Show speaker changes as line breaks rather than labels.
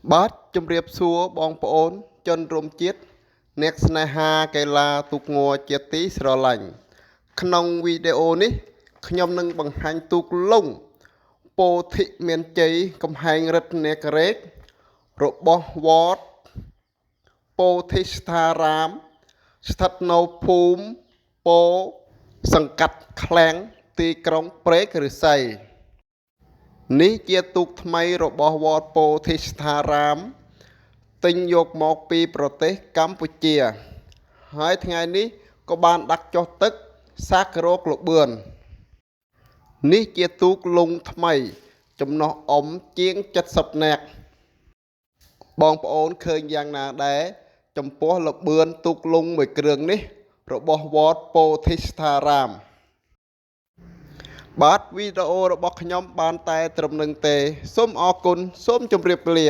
បាទជំរាបសួរបងប្អូនជនរួមជាតិអ្នកស្នេហាកីឡាទូកងជាទីស្រឡាញ់ក្នុងវីដេអូនេះខ្ញុំនឹងបង្ហាញទូកលុងពោធិមានជ័យកំហែងរិទ្ធនាការ៉េករបស់វត្តពោធិស្ថារាមស្ថិតនៅភូមិពោសង្កាត់ឃ្លាំងទីក្រុងព្រែកឫស្សីនេះជាទូកថ្មីរបស់វត្តពោធិស្ថារាមទិញយកមកពីប្រទេសកម្ពុជាហើយថ្ងៃនេះក៏បានដាក់ចុះទឹកសាគរោគលបឿននេះជាទូកលុងថ្មីចំណោះអុំជាង70នាក់បងប្អូនឃើញយ៉ាងណាដែរចំពោះលបឿនទូកលុងមួយគ្រឿងនេះរបស់វត្តពោធិស្ថារាមបាទវីដេអូរបស់ខ្ញុំបានតែត្រឹមនឹងទេសូមអរគុណសូមជម្រាបលា